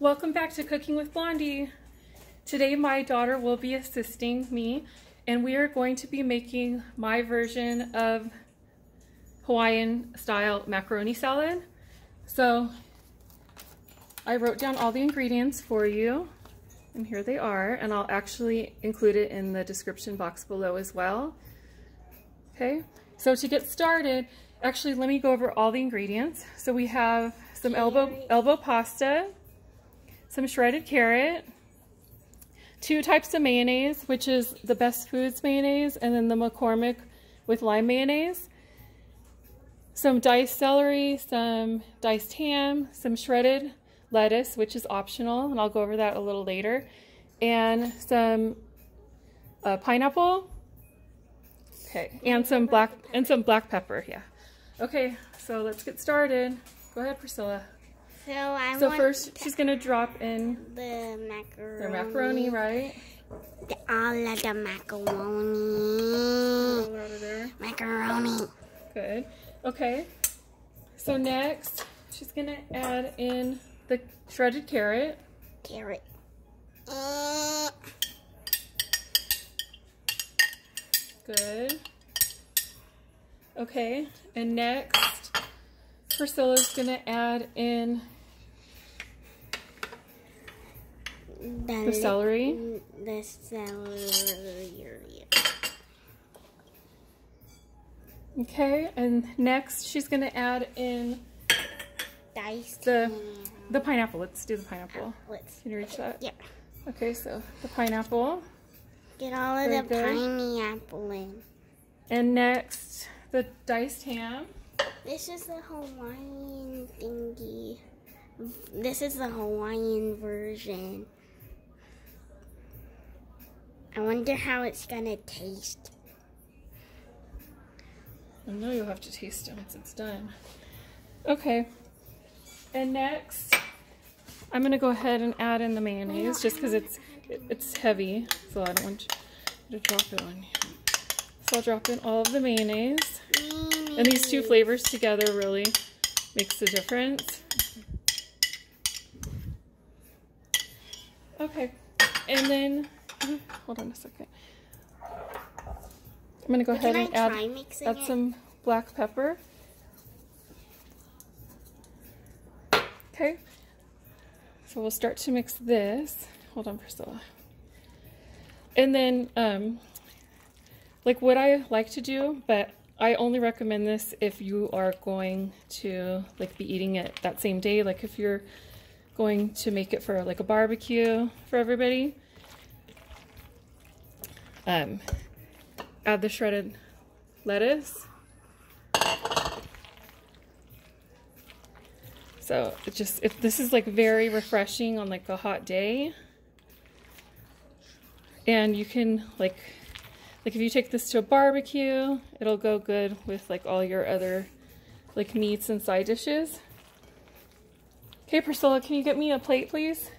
Welcome back to Cooking with Blondie. Today my daughter will be assisting me and we are going to be making my version of Hawaiian style macaroni salad. So I wrote down all the ingredients for you and here they are, and I'll actually include it in the description box below as well. Okay, so to get started, actually let me go over all the ingredients. So we have some elbow pasta, some shredded carrot, 2 types of mayonnaise, which is the Best Foods Mayonnaise and then the McCormick with lime mayonnaise, some diced celery, some diced ham, some shredded lettuce, which is optional, and I'll go over that a little later, and some pineapple, okay, and some black pepper. Yeah. Okay, so let's get started. Go ahead, Priscilla. So first, she's gonna drop in the macaroni, right? All of the macaroni. Over there. Macaroni. Good. Okay. So next, she's gonna add in the shredded carrot. Carrot. Good. Okay, and next, Priscilla's gonna add in the celery. The celery. Okay, and next she's gonna add in Diced the pineapple. Let's do the pineapple. Can you reach that? Yeah. Okay, so the pineapple. Get all of the pineapple in. And next, the diced ham. This is the Hawaiian thingy. This is the Hawaiian version. I wonder how it's gonna taste. I know you'll have to taste it once it's done. Okay. And next, I'm gonna go ahead and add in the mayonnaise just because it's heavy, so I don't want you to drop it on you. So I'll drop in all of the mayonnaise. And these 2 flavors together really makes a difference. Okay, and then, hold on a second. I'm gonna go ahead and add some black pepper. Okay, so we'll start to mix this. Hold on, Priscilla. And then, like what I like to do, but I only recommend this if you are going to like be eating it that same day. Like if you're going to make it for like a barbecue for everybody. Add the shredded lettuce. So this is like very refreshing on like a hot day. And you can like if you take this to a barbecue, it'll go good with like all your other like meats and side dishes. Okay, Priscilla, can you get me a plate, please?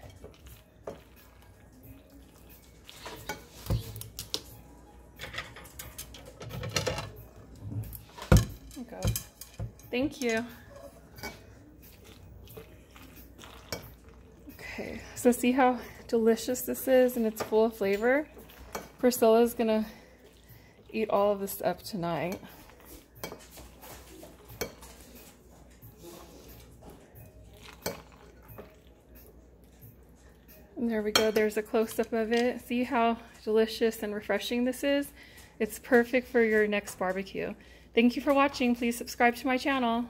Okay. Thank you. Okay, so see how delicious this is and it's full of flavor? Priscilla's gonna eat all of this up tonight. And there we go, there's a close-up of it. See how delicious and refreshing this is? It's perfect for your next barbecue. Thank you for watching. Please subscribe to my channel.